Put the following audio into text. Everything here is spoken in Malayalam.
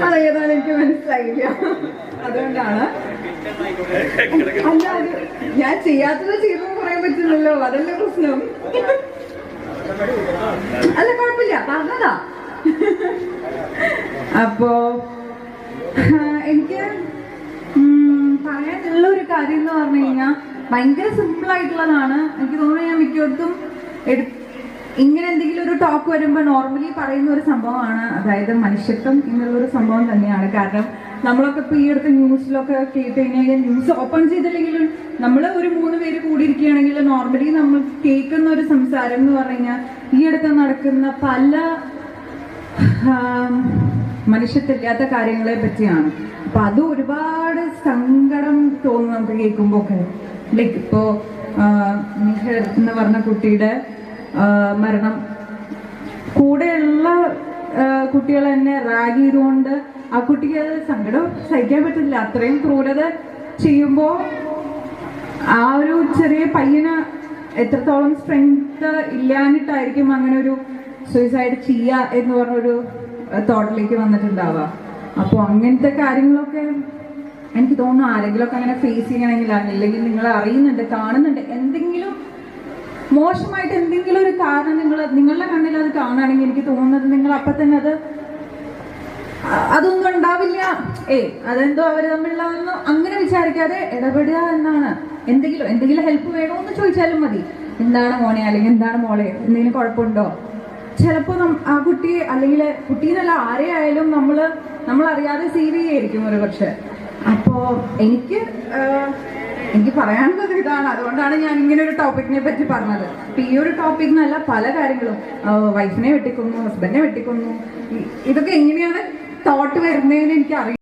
അതേതായാലും എനിക്ക് മനസ്സിലായില്ല, അതുകൊണ്ടാണ്. അല്ല, അത് ഞാൻ ചെയ്യാത്തത് ചെയ്തെന്ന് പറയാൻ പറ്റില്ലല്ലോ, അതല്ലേ പ്രശ്നം. അല്ല, കുഴപ്പമില്ല, പറഞ്ഞതാ. അപ്പോ എനിക്ക് പറയാനുള്ള ഒരു കാര്യം എന്ന് പറഞ്ഞു കഴിഞ്ഞാൽ ഭയങ്കര സിമ്പിൾ ആയിട്ടുള്ളതാണ്. എനിക്ക് തോന്നുന്നു ഞാൻ മിക്കവർക്കും ഇങ്ങനെ എന്തെങ്കിലും ഒരു ടോക്ക് വരുമ്പോൾ നോർമലി പറയുന്ന ഒരു സംഭവമാണ്, അതായത് മനുഷ്യത്വം എന്നുള്ളൊരു സംഭവം തന്നെയാണ്. കാരണം നമ്മളൊക്കെ ഇപ്പൊ ഈ അടുത്ത് ന്യൂസിലൊക്കെ കേട്ട് കഴിഞ്ഞാൽ, ന്യൂസ് ഓപ്പൺ ചെയ്തില്ലെങ്കിലും നമ്മൾ ഒരു 3 പേര് കൂടിയിരിക്കുകയാണെങ്കിൽ നോർമലി നമ്മൾ കേൾക്കുന്ന ഒരു സംസാരം എന്ന് പറഞ്ഞു കഴിഞ്ഞാൽ ഈ അടുത്ത് നടക്കുന്ന പല മനുഷ്യത്തില്ലാത്ത കാര്യങ്ങളെ പറ്റിയാണ്. അപ്പൊ അത് ഒരുപാട് സങ്കടം തോന്നും നമുക്ക് കേൾക്കുമ്പോ ഒക്കെ. ലൈക്ക് ഇപ്പോ നിഹർ എന്ന് പറഞ്ഞ കുട്ടിയുടെ മരണം, കൂടെയുള്ള കുട്ടികൾ തന്നെ റാഗ് ചെയ്തുകൊണ്ട് ആ കുട്ടിക്ക് സങ്കടം സഹിക്കാൻ പറ്റില്ല. അത്രയും ക്രൂരത ചെയ്യുമ്പോ ആ ഒരു ചെറിയ പയ്യന് എത്രത്തോളം സ്ട്രെങ്ത് ഇല്ലാഞ്ഞിട്ടായിരിക്കും അങ്ങനെ ഒരു സൂയിസൈഡ് ചെയ്യുക എന്ന് പറഞ്ഞൊരു തോട്ടിലേക്ക് വന്നിട്ടുണ്ടാവുക. അപ്പോൾ അങ്ങനത്തെ കാര്യങ്ങളൊക്കെ എനിക്ക് തോന്നുന്നു ആരെങ്കിലുമൊക്കെ അങ്ങനെ ഫേസ് ചെയ്യണമെങ്കിൽ, അല്ലെങ്കിൽ നിങ്ങൾ അറിയുന്നുണ്ട്, കാണുന്നുണ്ട്, എന്തെങ്കിലും മോശമായിട്ട് എന്തെങ്കിലും ഒരു കാരണം നിങ്ങളുടെ കണ്ണിൽ അത് കാണുകയാണെങ്കിൽ എനിക്ക് തോന്നുന്നത് നിങ്ങൾ അപ്പം തന്നെ അതൊന്നും ഉണ്ടാവില്ല, അതെന്തോ അവർ തമ്മിലുള്ളതെന്ന് അങ്ങനെ വിചാരിക്കാതെ ഇടപെടുക എന്നാണ്. എന്തെങ്കിലും ഹെൽപ്പ് വേണോ എന്ന് ചോദിച്ചാലും മതി. എന്താണ് മോനെ, അല്ലെങ്കിൽ എന്താണ് മോളെ, എന്തെങ്കിലും കുഴപ്പമുണ്ടോ? ചിലപ്പോൾ ആ കുട്ടിയെ, അല്ലെങ്കിൽ കുട്ടീന്നല്ല ആരെയായാലും നമ്മൾ അറിയാതെ സേവ് ചെയ്യായിരിക്കും ഒരു പക്ഷെ. അപ്പോ എനിക്ക് പറയാനുള്ളത് ഇതാണ്. അതുകൊണ്ടാണ് ഞാൻ ഇങ്ങനെ ഒരു ടോപ്പിക്കിനെ പറ്റി പറഞ്ഞത്. ഇപ്പൊ ഈ ഒരു ടോപ്പിക് എന്നല്ല, പല കാര്യങ്ങളും, വൈഫിനെ വെട്ടിക്കൊന്നു, ഹസ്ബൻഡിനെ വെട്ടിക്കൊന്നു, ഇതൊക്കെ എങ്ങനെയാണ് തോട്ട് വരുന്നതെന്ന് എനിക്ക് അറിയാം.